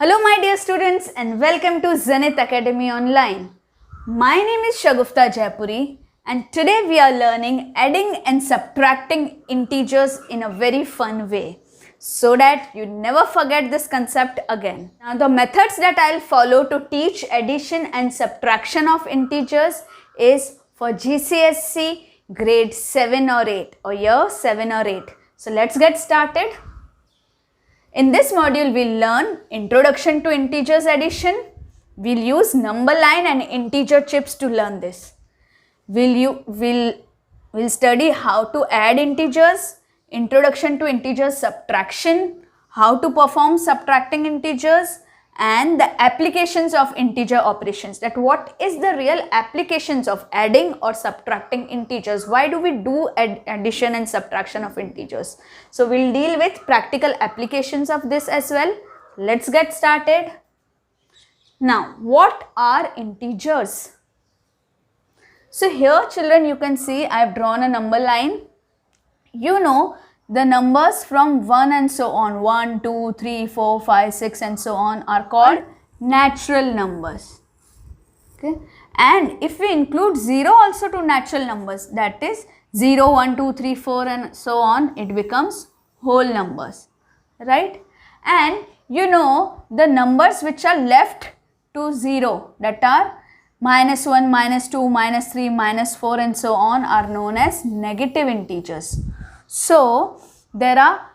Hello my dear students and welcome to Zenith Academy Online. My name is Shagufta Jaipuri and today we are learning adding and subtracting integers in a very fun way so that you never forget this concept again. Now the methods that I'll follow to teach addition and subtraction of integers is for GCSE grade 7 or 8 or year 7 or 8. So let's get started. In this module, we'll learn Introduction to Integers Addition. We'll use number line and integer chips to learn this. We'll study how to add integers, Introduction to Integers Subtraction, how to perform subtracting integers, and the applications of integer operations. That what is the real applications of adding or subtracting integers? Why do we do addition and subtraction of integers? So we'll deal with practical applications of this as well. Let's get started. Now, what are integers? So here children, you can see I have drawn a number line. You know the numbers from 1 and so on, 1, 2, 3, 4, 5, 6 and so on are called natural numbers. Okay. And if we include 0 also to natural numbers, that is 0, 1, 2, 3, 4 and so on, it becomes whole numbers, right? And you know the numbers which are left to 0, that are minus 1, minus 2, minus 3, minus 4 and so on, are known as negative integers. So there are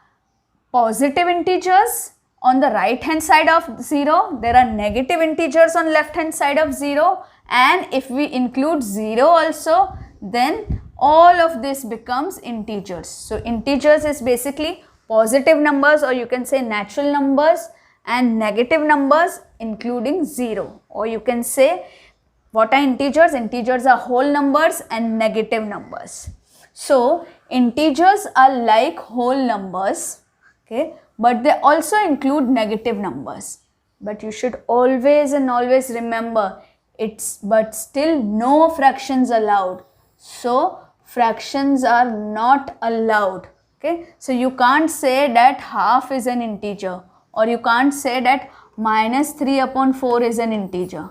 positive integers on the right hand side of 0, there are negative integers on left hand side of 0, and if we include 0 also, then all of this becomes integers. So integers is basically positive numbers, or you can say natural numbers, and negative numbers including 0, or you can say what are integers? Integers are whole numbers and negative numbers. So integers are like whole numbers, okay, but they also include negative numbers. But you should always remember, it's but still no fractions allowed. So fractions are not allowed, okay. So you can't say that half is an integer, or you can't say that minus 3 upon 4 is an integer,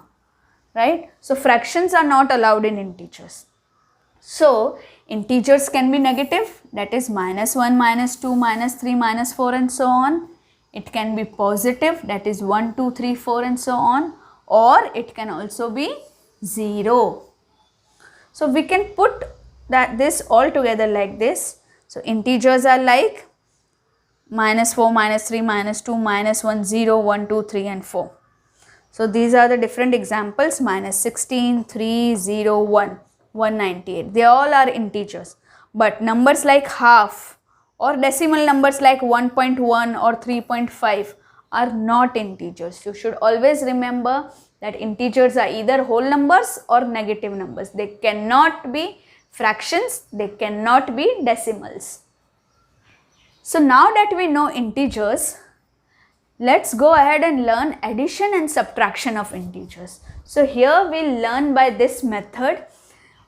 right? So fractions are not allowed in integers. So integers can be negative, that is minus 1, minus 2, minus 3, minus 4 and so on. It can be positive, that is 1, 2, 3, 4 and so on, or it can also be 0. So we can put this all together like this. So integers are like minus 4, minus 3, minus 2, minus 1, 0, 1, 2, 3 and 4. So these are the different examples: minus 16, 3, 0, 1. 198. They all are integers, but numbers like half or decimal numbers like 1.1 or 3.5 are not integers. You should always remember that integers are either whole numbers or negative numbers. They cannot be fractions, they cannot be decimals. So now that we know integers, let's go ahead and learn addition and subtraction of integers. So here we'll learn by this method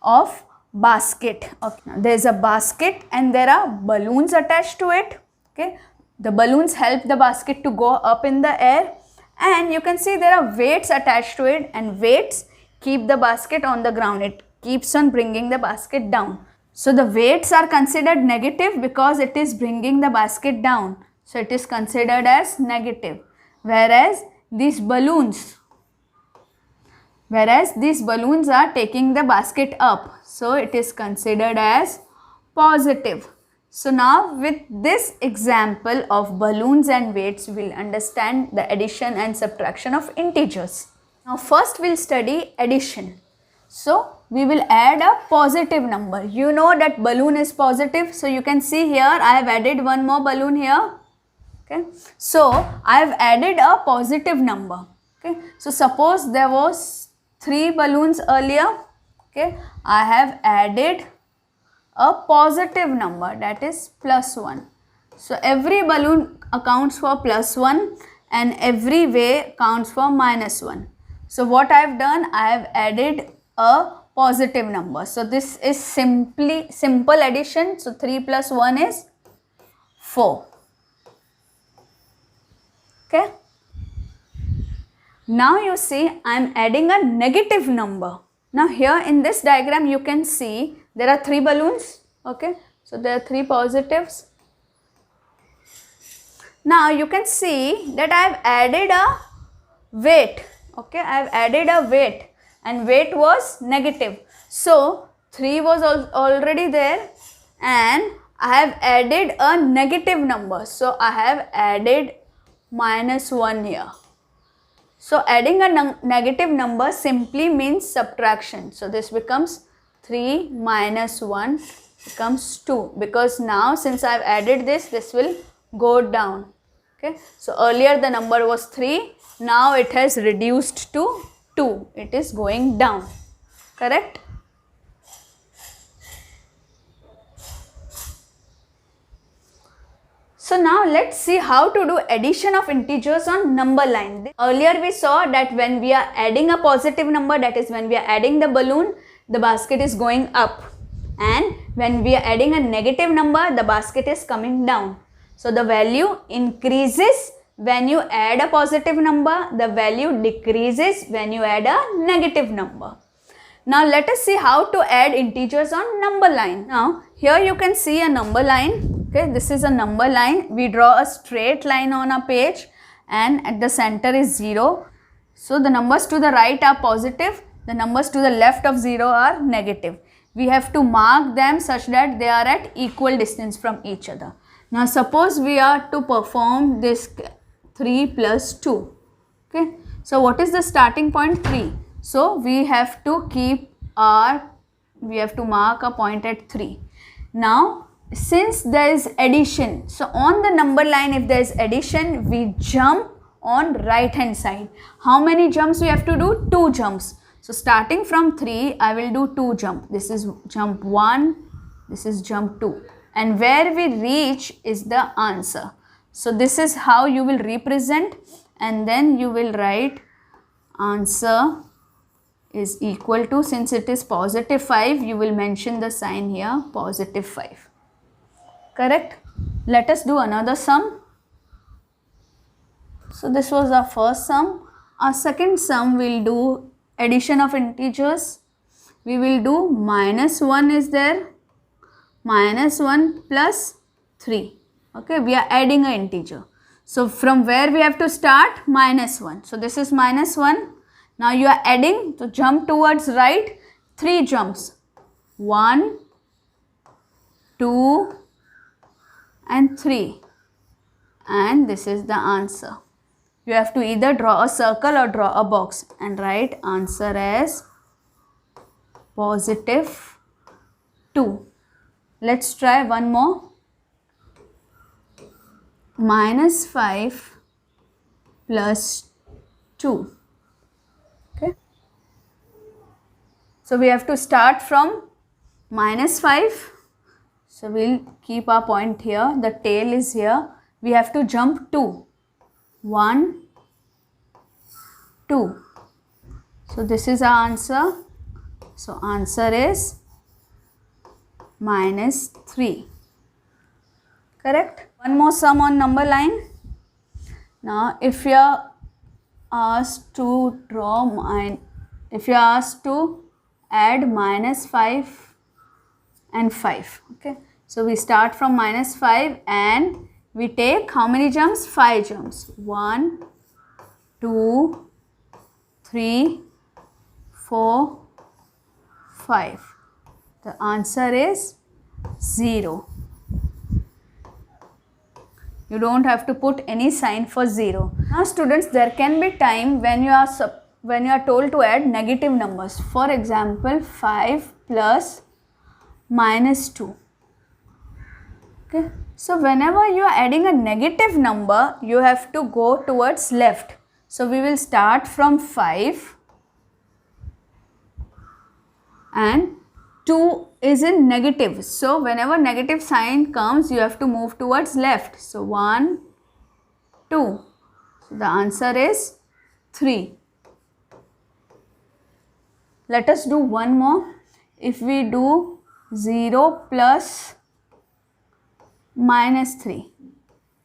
of basket. Okay. Now, there is a basket and there are balloons attached to it. Okay. The balloons help the basket to go up in the air, and you can see there are weights attached to it, and weights keep the basket on the ground. It keeps on bringing the basket down. So the weights are considered negative because it is bringing the basket down. So it is considered as negative. Whereas these balloons are taking the basket up, so it is considered as positive. So now with this example of balloons and weights, we will understand the addition and subtraction of integers. Now first we will study addition. So we will add a positive number. You know that balloon is positive, so you can see here I have added one more balloon here. Okay, so I have added a positive number. Okay, so suppose there was 3 balloons earlier. Okay, I have added a positive number, that is plus 1. So every balloon accounts for plus 1 and every way counts for minus 1. So what I have done, I have added a positive number. So this is simple addition. So 3 plus 1 is 4. Okay. Now you see I am adding a negative number. Now here in this diagram you can see there are 3 balloons. Okay, so there are 3 positives. Now you can see that I have added a weight. Okay, I have added a weight and weight was negative. So 3 was already there and I have added a negative number. So I have added -1 here. So adding a negative number simply means subtraction. So this becomes 3 minus 1 becomes 2, because now since I have added this, this will go down. Okay. So earlier the number was 3, now it has reduced to 2. It is going down. Correct? So now let's see how to do addition of integers on number line. Earlier we saw that when we are adding a positive number, that is when we are adding the balloon, the basket is going up. And when we are adding a negative number, the basket is coming down. So the value increases when you add a positive number, the value decreases when you add a negative number. Now let us see how to add integers on number line. Now here you can see a number line. Okay, this is a number line. We draw a straight line on a page and at the center is 0. So the numbers to the right are positive, the numbers to the left of 0 are negative. We have to mark them such that they are at equal distance from each other. Now suppose we are to perform this 3 plus 2. Okay, so what is the starting point? 3. So we have to mark a point at 3. Now since there is addition, so on the number line if there is addition, we jump on right hand side. How many jumps we have to do? 2 jumps. So starting from 3, I will do 2 jump. This is jump 1, this is jump 2. And where we reach is the answer. So this is how you will represent, and then you will write answer is equal to, since it is positive 5, you will mention the sign here, positive 5. Correct? Let us do another sum. So this was our first sum. Our second sum will do addition of integers. We will do -1 is there, -1 plus 3. Okay, we are adding an integer. So from where we have to start? -1. So this is -1. Now you are adding, to jump towards right, 3 jumps. 1, 2 and 3, and this is the answer. You have to either draw a circle or draw a box and write answer as positive 2. Let's try one more. -5 plus 2. Okay. So we have to start from -5. So we'll keep our point here, the tail is here. We have to jump 2. 1, 2. So this is our answer. So answer is -3. Correct? One more sum on number line. Now if you are asked to add -5 and 5. Okay, so we start from -5 and we take how many jumps? 5 jumps. 1, 2, 3, 4, 5. The answer is 0. You don't have to put any sign for 0. Now students, there can be time when you are told to add negative numbers. For example, 5 plus -2. Okay, so whenever you are adding a negative number, you have to go towards left. So we will start from 5 and 2 is in negative. So whenever negative sign comes, you have to move towards left. So 1, 2. So the answer is 3. Let us do one more. If we do 0 plus -3,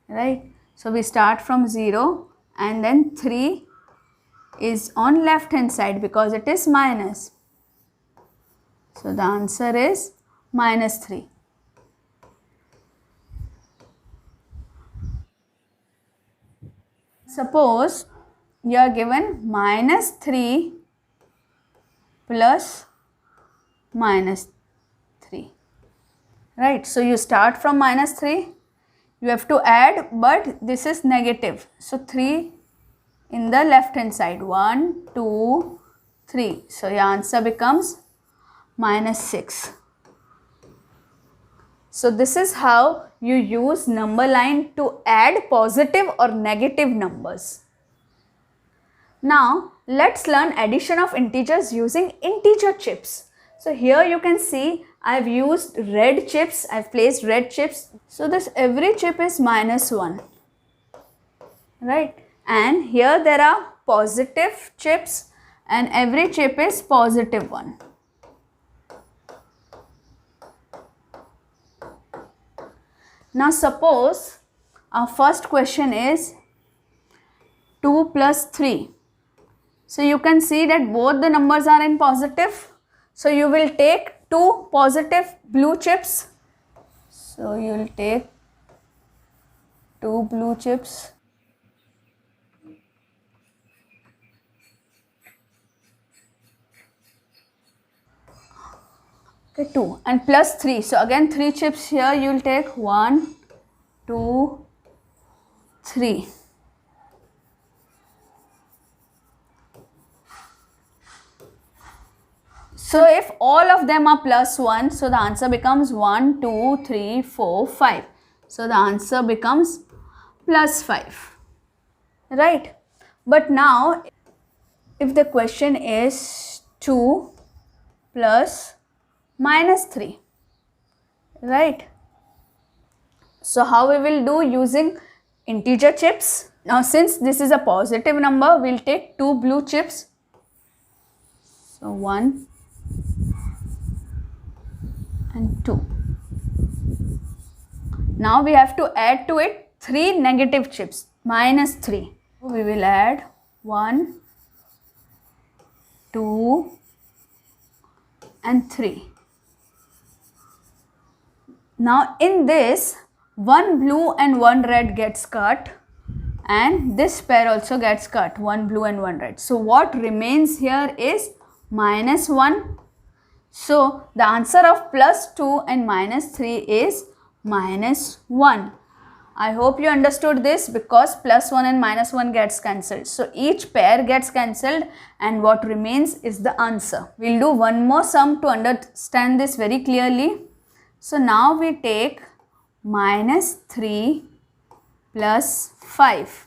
right? So we start from 0 and then 3 is on left hand side because it is minus. So the answer is minus 3. Suppose you are given minus 3 plus minus 3. Right, so you start from minus 3, you have to add, but this is negative. So 3 in the left hand side, 1, 2, 3. So your answer becomes minus 6. So this is how you use number line to add positive or negative numbers. Now let's learn addition of integers using integer chips. So here you can see I've used red chips, I've placed red chips. So this every chip is minus 1, right? And here there are positive chips and every chip is positive 1. Now suppose our first question is 2 plus 3. So you can see that both the numbers are in positive. So you will take 2 positive blue chips. So you will take 2 blue chips. Okay, 2 and plus 3. So again 3 chips here you will take 1, 2, 3. So if all of them are plus 1, so the answer becomes 1, 2, 3, 4, 5. So the answer becomes plus 5, right? But now if the question is 2 plus minus 3, right? So how we will do using integer chips? Now since this is a positive number, we will take 2 blue chips. So 1 and 2. Now we have to add to it 3 negative chips, minus 3. We will add 1, 2 and 3. Now in this, 1 blue and 1 red gets cut and this pair also gets cut, 1 blue and 1 red. So what remains here is minus 1. So the answer of plus 2 and minus 3 is minus 1. I hope you understood this because plus 1 and minus 1 gets cancelled. So each pair gets cancelled and what remains is the answer. We will do one more sum to understand this very clearly. So now we take minus 3 plus 5,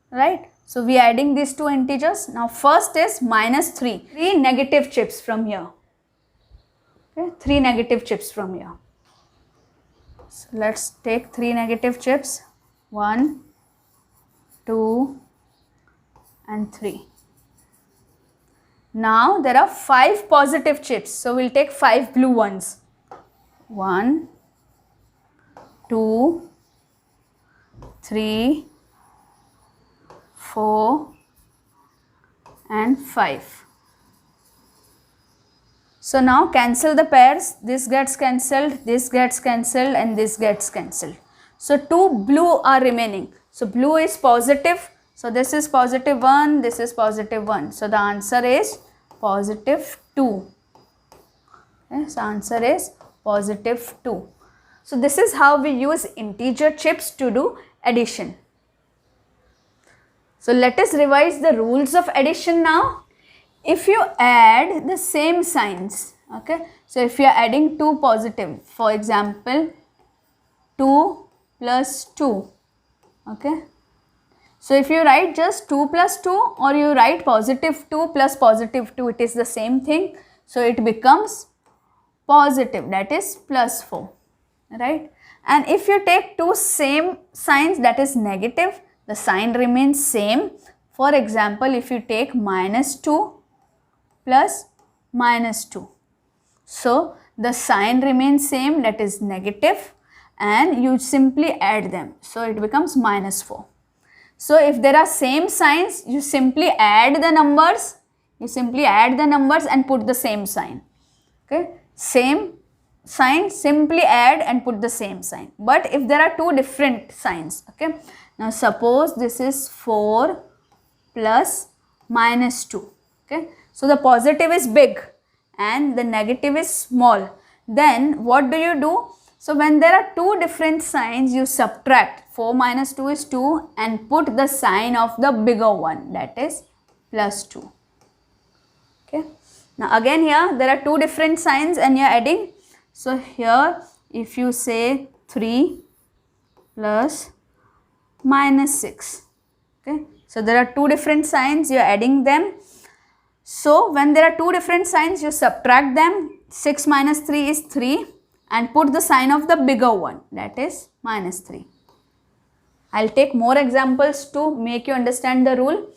right? So we are adding these two integers. Now first is minus 3, 3 negative chips from here. Okay, 3 negative chips from here. So let's take 3 negative chips, 1, 2 and 3. Now there are 5 positive chips, so we'll take 5 blue ones, 1, 2, 3, 4 and 5. So now cancel the pairs, this gets cancelled, this gets cancelled and this gets cancelled. So 2 blue are remaining. So blue is positive. So this is positive 1, this is positive 1. So the answer is positive 2. Okay, so answer is positive 2. So this is how we use integer chips to do addition. So let us revise the rules of addition now. If you add the same signs, okay, so if you are adding 2 positive, for example 2 plus 2, okay, so if you write just 2 plus 2 or you write positive 2 plus positive 2, it is the same thing, so it becomes positive, that is plus 4, right? And if you take 2 same signs, that is negative, the sign remains same. For example, if you take minus 2 plus minus 2. So the sign remains same, that is negative, and you simply add them. So it becomes minus 4. So if there are same signs, you simply add the numbers. You simply add the numbers and put the same sign. Okay, same sign, simply add and put the same sign. But if there are two different signs, okay, now suppose this is 4 plus minus 2. Okay, so the positive is big and the negative is small. Then what do? So when there are two different signs, you subtract. 4 minus 2 is 2 and put the sign of the bigger one, that is plus 2. Okay. Now again here there are two different signs and you are adding. So here if you say 3 plus minus 6. Okay. So there are two different signs, you are adding them. So when there are two different signs, you subtract them. 6 minus 3 is 3 and put the sign of the bigger one, that is minus 3. I'll take more examples to make you understand the rule.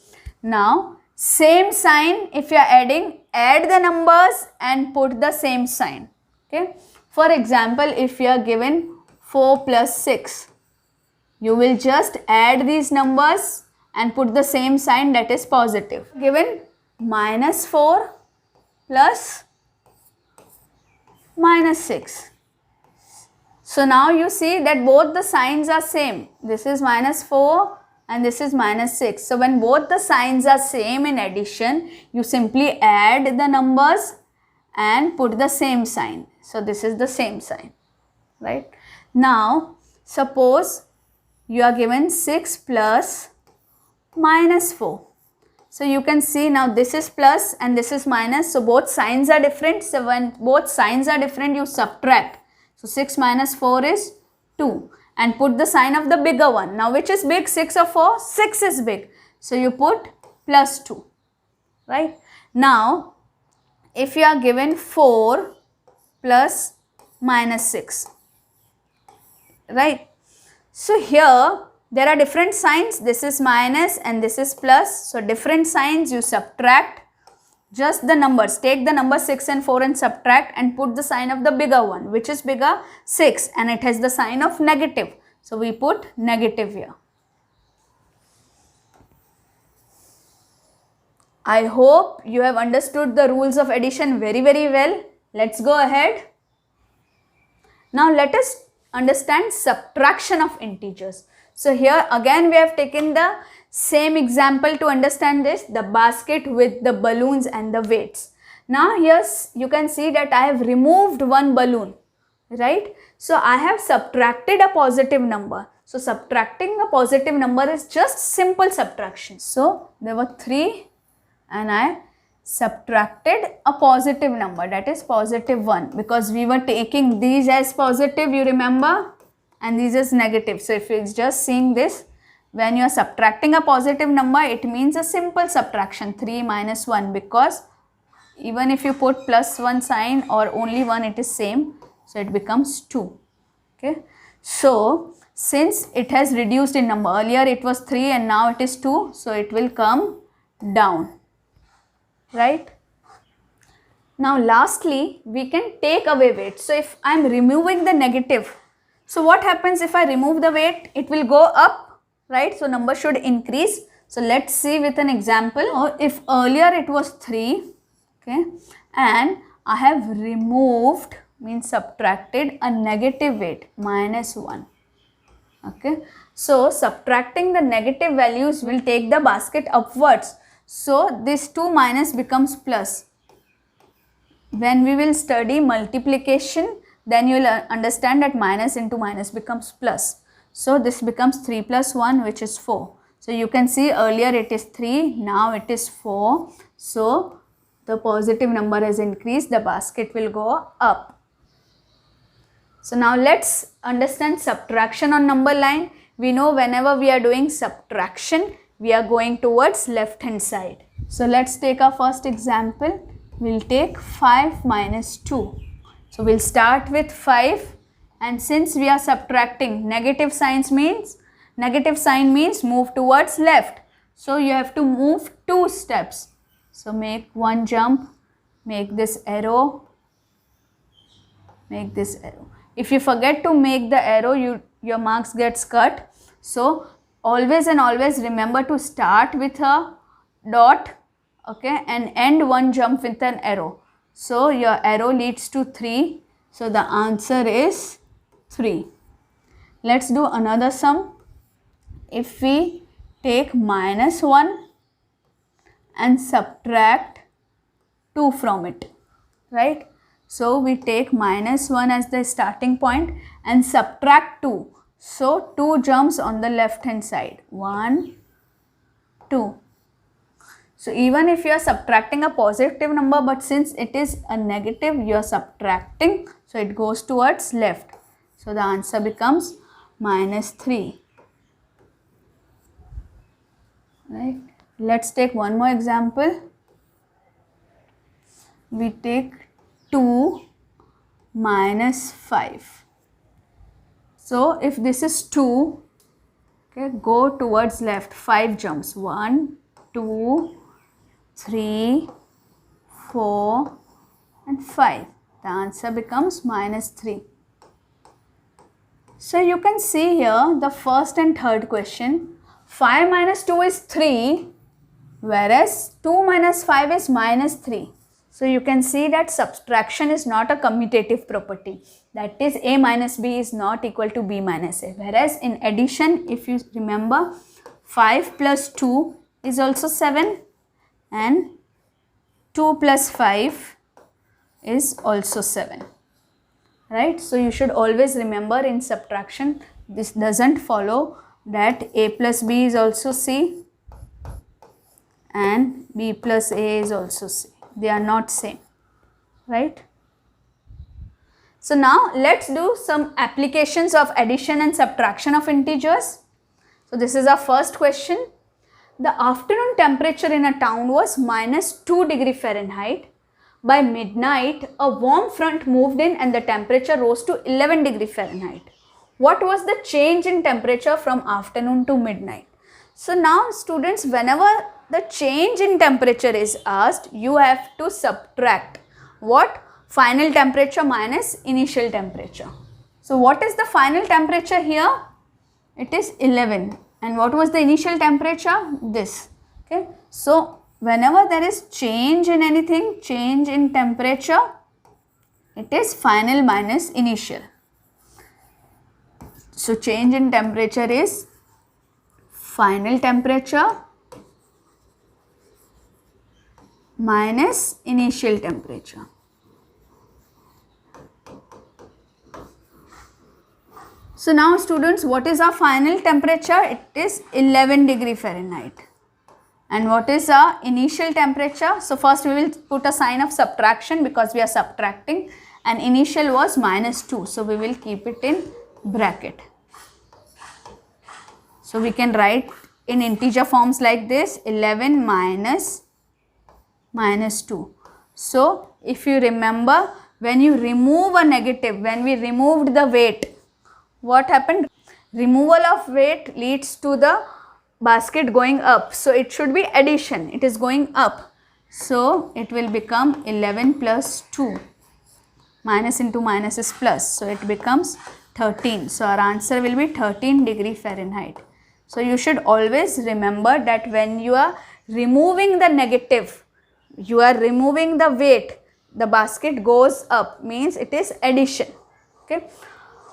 Now same sign, if you are adding, add the numbers and put the same sign. Okay. For example, if you are given 4 plus 6, you will just add these numbers and put the same sign, that is positive. Given minus 4 plus minus 6. So now you see that both the signs are same. This is minus 4 and this is minus 6. So when both the signs are same in addition, you simply add the numbers and put the same sign. So this is the same sign, right? Now suppose you are given 6 plus minus 4. So you can see now this is plus and this is minus. So both signs are different. So when both signs are different, you subtract. So 6 minus 4 is 2 and put the sign of the bigger one. Now which is big, 6 or 4? 6 is big. So you put plus 2, right? Now if you are given 4 plus minus 6, right? So here there are different signs. This is minus and this is plus. So different signs, you subtract just the numbers. Take the number 6 and 4 and subtract and put the sign of the bigger one. Which is bigger? 6, and it has the sign of negative. So we put negative here. I hope you have understood the rules of addition very well. Let's go ahead. Now let us understand subtraction of integers. So here again we have taken the same example to understand this, the basket with the balloons and the weights. Now here you can see that I have removed one balloon, right? So I have subtracted a positive number. So subtracting a positive number is just simple subtraction. So there were 3 and I subtracted a positive number, that is positive 1, because we were taking these as positive, you remember, and these as negative. So if it's just seeing this, when you are subtracting a positive number, it means a simple subtraction, 3 minus 1, because even if you put plus 1 sign or only 1, it is same. So it becomes 2. Okay. So since it has reduced in number, earlier it was 3 and now it is 2, so it will come down, right? Now lastly, we can take away weight. So if I am removing the negative, so what happens if I remove the weight? It will go up, right? So number should increase. So let's see with an example. Or if earlier it was 3, okay, and I have removed, means subtracted a negative weight, minus 1. Okay, so subtracting the negative values will take the basket upwards. So this 2 minus becomes plus. When we will study multiplication, then you will understand that minus into minus becomes plus. So this becomes 3 plus 1, which is 4. So you can see earlier it is 3, now it is 4. So the positive number has increased, the basket will go up. So now let's understand subtraction on number line. We know whenever we are doing subtraction, we are going towards left hand side. So let's take our first example. We'll take 5 minus 2. So we'll start with 5, and since we are subtracting, negative sign means move towards left. So you have to move 2 steps. So make one jump, make this arrow, make this arrow. If you forget to make the arrow, your marks gets cut. So always and always remember to start with a dot, okay, and end one jump with an arrow. So your arrow leads to 3. So the answer is 3. Let's do another sum. If we take -1 and subtract 2 from it, right? So we take -1 as the starting point and subtract 2. So 2 jumps on the left hand side. 1, 2. So even if you are subtracting a positive number, but since it is a negative, you are subtracting. So it goes towards left. So the answer becomes -3. Right? Let's take one more example. We take 2 minus 5. So if this is 2, okay, go towards left, 5 jumps. 1, 2, 3, 4 and 5. The answer becomes -3. So you can see here the first and third question. 5 minus 2 is 3, whereas 2 minus 5 is -3. So you can see that subtraction is not a commutative property. That is, a minus b is not equal to b minus a. Whereas in addition, if you remember, 5 plus 2 is also 7 and 2 plus 5 is also 7. Right? So you should always remember in subtraction, this doesn't follow that a plus b is also c and b plus a is also c. They are not same, right? So now let's do some applications of addition and subtraction of integers. So this is our first question. The afternoon temperature in a town was -2 degrees Fahrenheit. By midnight, a warm front moved in and the temperature rose to 11 degrees Fahrenheit. What was the change in temperature from afternoon to midnight? So now students, whenever the change in temperature is asked, you have to subtract what? Final temperature minus initial temperature. So what is the final temperature here? It is 11. And what was the initial temperature? This. Okay. So whenever there is change in anything, change in temperature, it is final minus initial. So change in temperature is final temperature minus initial temperature. So now students, what is our final temperature? It is 11 degrees Fahrenheit. And what is our initial temperature? So first we will put a sign of subtraction because we are subtracting, and initial was -2. So we will keep it in bracket. So we can write in integer forms like this, 11 minus -2. So if you remember, when you remove a negative, when we removed the weight, what happened? Removal of weight leads to the basket going up. So it should be addition. It is going up. So it will become 11 plus 2. Minus into minus is plus. So it becomes 13. So our answer will be 13 degrees Fahrenheit. So you should always remember that when you are removing the negative, you are removing the weight, the basket goes up, means it is addition. Okay.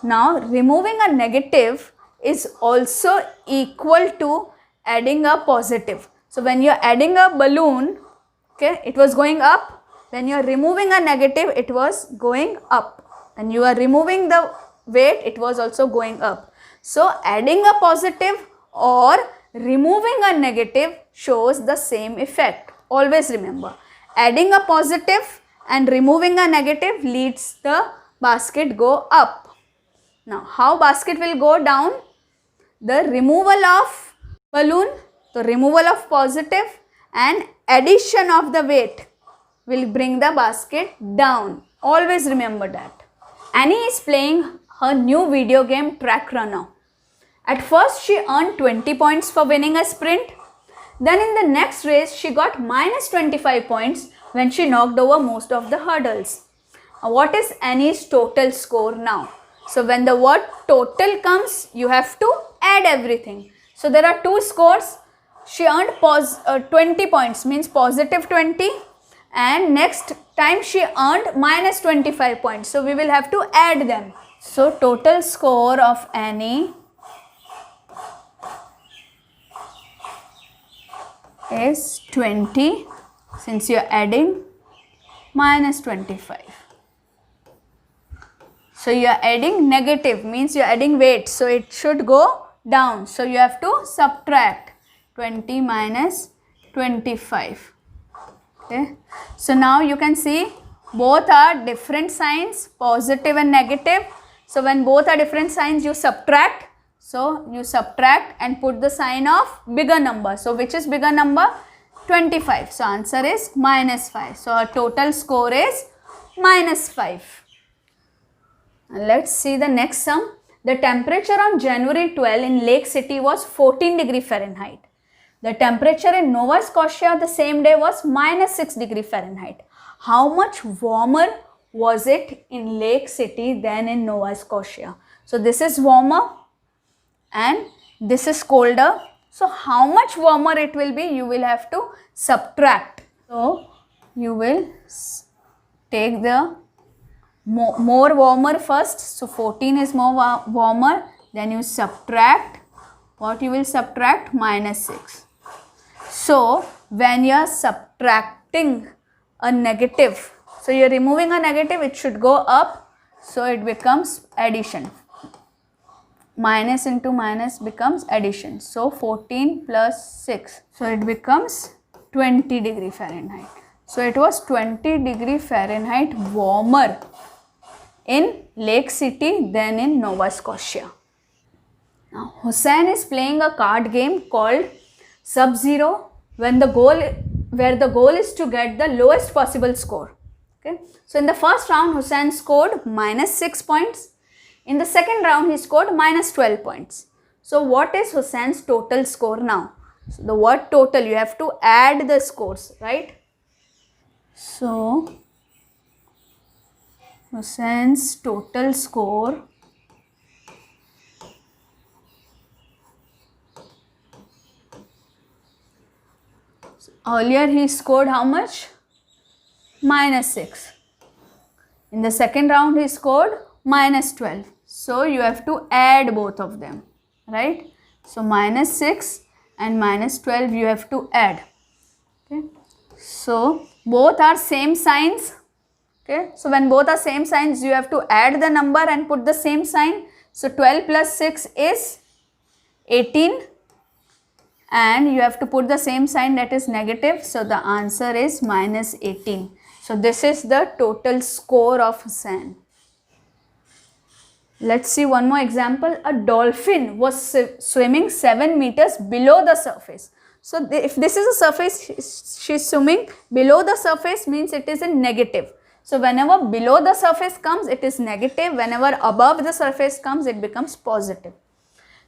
Now removing a negative is also equal to adding a positive. So when you are adding a balloon, okay, it was going up. When you are removing a negative, it was going up. When you are removing the weight, it was also going up. So adding a positive or removing a negative shows the same effect. Always remember, adding a positive and removing a negative leads the basket go up. Now how basket will go down? The removal of balloon, the removal of positive and addition of the weight will bring the basket down. Always remember that. Annie is playing her new video game Track Runner. At first she earned 20 points for winning a sprint. Then in the next race she got -25 points when she knocked over most of the hurdles. What is Annie's total score now? So when the word total comes, you have to add everything. So there are two scores. She earned 20 points, means positive 20, and next time she earned minus 25 points. So we will have to add them. So total score of Annie is 20, since you are adding minus 25. So you are adding negative, means you are adding weight, so it should go down. So you have to subtract 20 minus 25. Okay. So now you can see both are different signs, positive and negative. So when both are different signs, you subtract. So you subtract and put the sign of bigger number. So which is bigger number? 25. So answer is minus 5. So our total score is minus 5. Let's see the next sum. The temperature on January 12 in Lake City was 14 degree Fahrenheit. The temperature in Nova Scotia the same day was minus 6 degree Fahrenheit. How much warmer was it in Lake City than in Nova Scotia? So this is warmer and this is colder. So how much warmer it will be? You will have to subtract. So you will take the more warmer first. So 14 is more warmer. Then you subtract. What you will subtract? Minus 6. So when you are subtracting a negative, so you are removing a negative, it should go up. So it becomes addition. Minus into minus becomes addition. So 14 plus 6. So it becomes 20 degree Fahrenheit. So it was 20 degree Fahrenheit warmer in Lake City than in Nova Scotia. Now Hussain is playing a card game called Sub-Zero where the goal is to get the lowest possible score. Okay. So in the first round Hussain scored minus 6 points. In the second round he scored minus 12 points. So what is Hussain's total score now? So the word total, you have to add the scores, right? So Hussain's total score earlier he scored how much? Minus 6. In the second round he scored minus 12. So you have to add both of them, right? So minus 6 and minus 12 you have to add. Okay. So both are same signs. Okay. So when both are same signs, you have to add the number and put the same sign. So 12 plus 6 is 18 and you have to put the same sign, that is negative. So the answer is minus 18. So this is the total score of Hussain. Let's see one more example. A dolphin was swimming 7 meters below the surface. So if this is a surface, she is swimming below the surface, means it is in negative. So whenever below the surface comes, it is negative. Whenever above the surface comes, it becomes positive.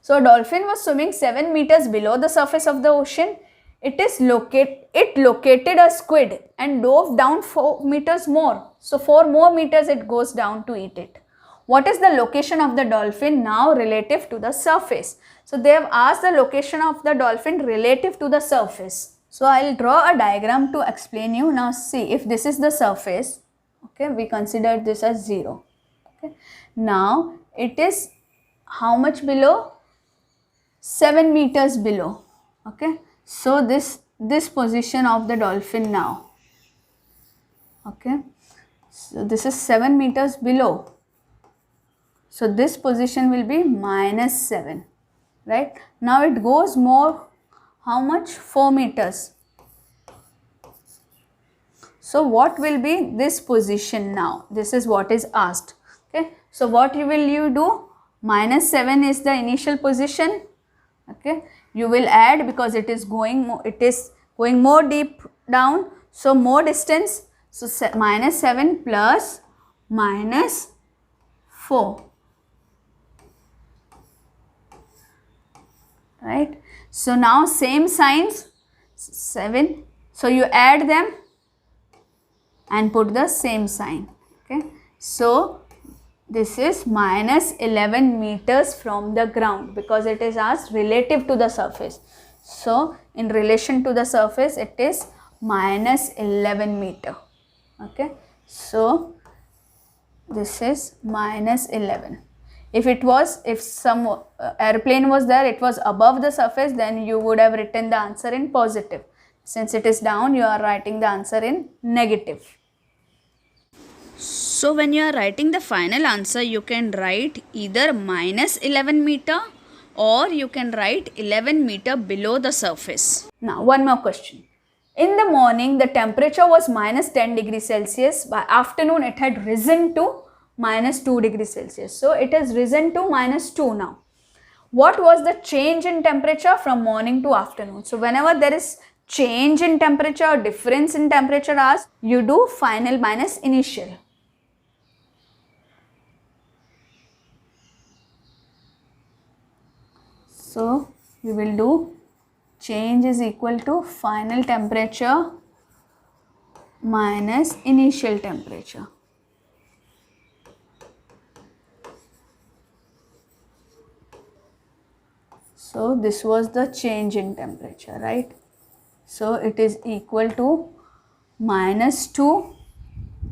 So a dolphin was swimming 7 meters below the surface of the ocean. It located a squid and dove down 4 meters more. So 4 more meters it goes down to eat it. What is the location of the dolphin now relative to the surface? So they have asked the location of the dolphin relative to the surface. So I will draw a diagram to explain you. Now see, if this is the surface, okay, we consider this as 0. Okay. Now it is how much below? 7 meters below. Okay. So this position of the dolphin now. Okay. So this is 7 meters below. So this position will be minus 7, right? Now it goes more, how much? 4 meters. So what will be this position now? This is what is asked. Okay. So what will you do? Minus 7 is the initial position. Okay. You will add because it is going more deep down. So more distance. So minus 7 plus minus 4. Right. So now same signs, 7. So you add them and put the same sign. Okay. So this is minus 11 meters from the ground, because it is asked relative to the surface. So in relation to the surface it is minus 11 meter. Okay, so this is minus 11. If some airplane was there, it was above the surface, then you would have written the answer in positive. Since it is down, you are writing the answer in negative. So when you are writing the final answer, you can write either minus 11 meter or you can write 11 meter below the surface. Now one more question. In the morning, the temperature was minus 10 degrees Celsius. By afternoon, it had risen to minus 2 degrees Celsius. So it has risen to minus 2 now. What was the change in temperature from morning to afternoon? So whenever there is change in temperature or difference in temperature asked, you do final minus initial. So we will do change is equal to final temperature minus initial temperature. So this was the change in temperature, right? So it is equal to minus 2,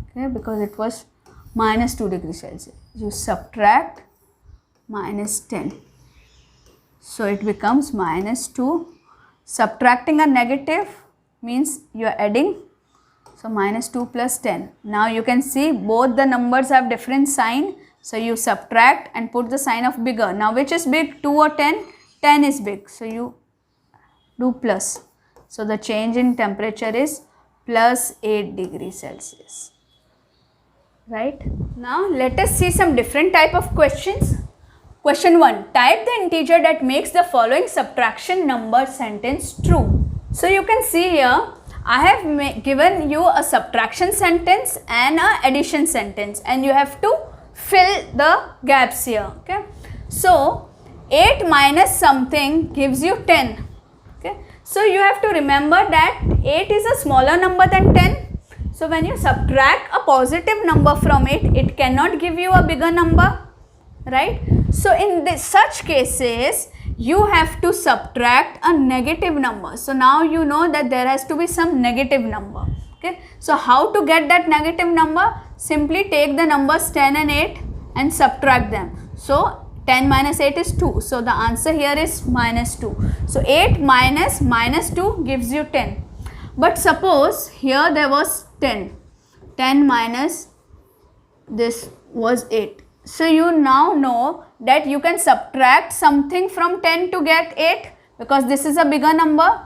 okay, because it was minus 2 degrees Celsius. You subtract minus 10. So it becomes minus 2. Subtracting a negative means you are adding. So minus 2 plus 10. Now you can see both the numbers have different sign. So you subtract and put the sign of bigger. Now which is big, 2 or 10? 10 is big. So you do plus. So the change in temperature is plus 8 degrees Celsius. Right? Now let us see some different type of questions. Question 1. Type the integer that makes the following subtraction number sentence true. So you can see here, I have given you a subtraction sentence and a addition sentence, and you have to fill the gaps here. Okay. So 8 minus something gives you 10. Okay. So you have to remember that 8 is a smaller number than 10. So when you subtract a positive number from it, it cannot give you a bigger number, right? So in such cases, you have to subtract a negative number. So now you know that there has to be some negative number. Okay. So how to get that negative number? Simply take the numbers 10 and 8 and subtract them. So 10 minus 8 is 2. So the answer here is minus 2. So 8 minus minus 2 gives you 10. But suppose here there was 10. 10 minus this was 8. So you now know that you can subtract something from 10 to get 8, because this is a bigger number.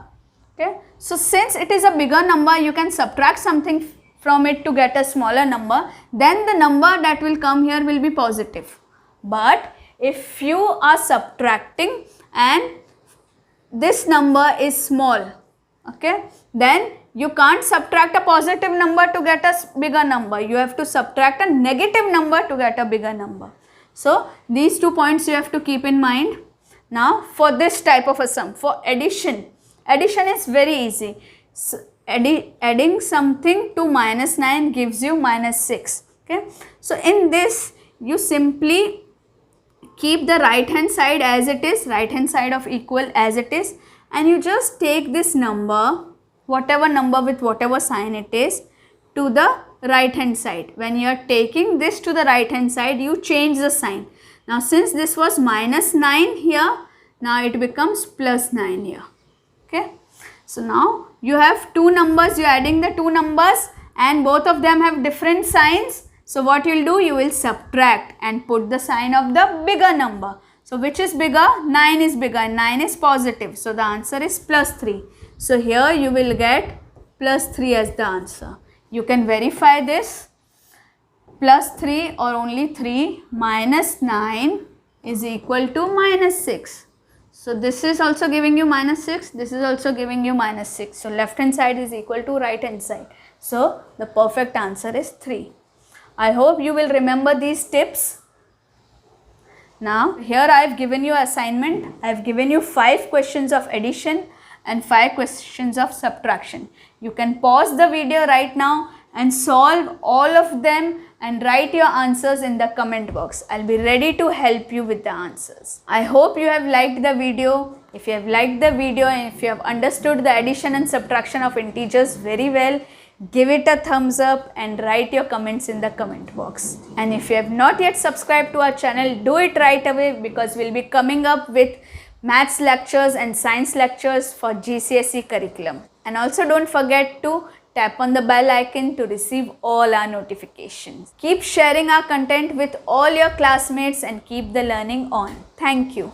Okay. So since it is a bigger number, you can subtract something from it to get a smaller number. Then the number that will come here will be positive. But if you are subtracting and this number is small, okay, then you can't subtract a positive number to get a bigger number. You have to subtract a negative number to get a bigger number. So these 2 points you have to keep in mind. Now for this type of a sum, for addition, addition is very easy. So adding something to minus 9 gives you minus 6. Okay. So in this you simply keep the right hand side as it is, right hand side of equal as it is, and you just take this number, whatever number with whatever sign it is, to the right hand side. When you are taking this to the right hand side, you change the sign. Now since this was minus 9 here, now it becomes plus 9 here. Okay. So now you have two numbers, you are adding the two numbers and both of them have different signs. So what you will do, you will subtract and put the sign of the bigger number. So which is bigger? 9 is bigger and 9 is positive. So the answer is plus 3. So here you will get plus 3 as the answer. You can verify this. Plus 3 or only 3 minus 9 is equal to minus 6. So this is also giving you minus 6. This is also giving you minus 6. So left hand side is equal to right hand side. So the perfect answer is 3. I hope you will remember these tips. Now here I have given you assignment. I have given you 5 questions of addition and 5 questions of subtraction. You can pause the video right now and solve all of them and write your answers in the comment box. I'll be ready to help you with the answers. I hope you have liked the video. If you have liked the video and if you have understood the addition and subtraction of integers very well, give it a thumbs up and write your comments in the comment box. And if you have not yet subscribed to our channel, do it right away, because we'll be coming up with maths lectures and science lectures for GCSE curriculum. And also don't forget to tap on the bell icon to receive all our notifications. Keep sharing our content with all your classmates and keep the learning on. Thank you.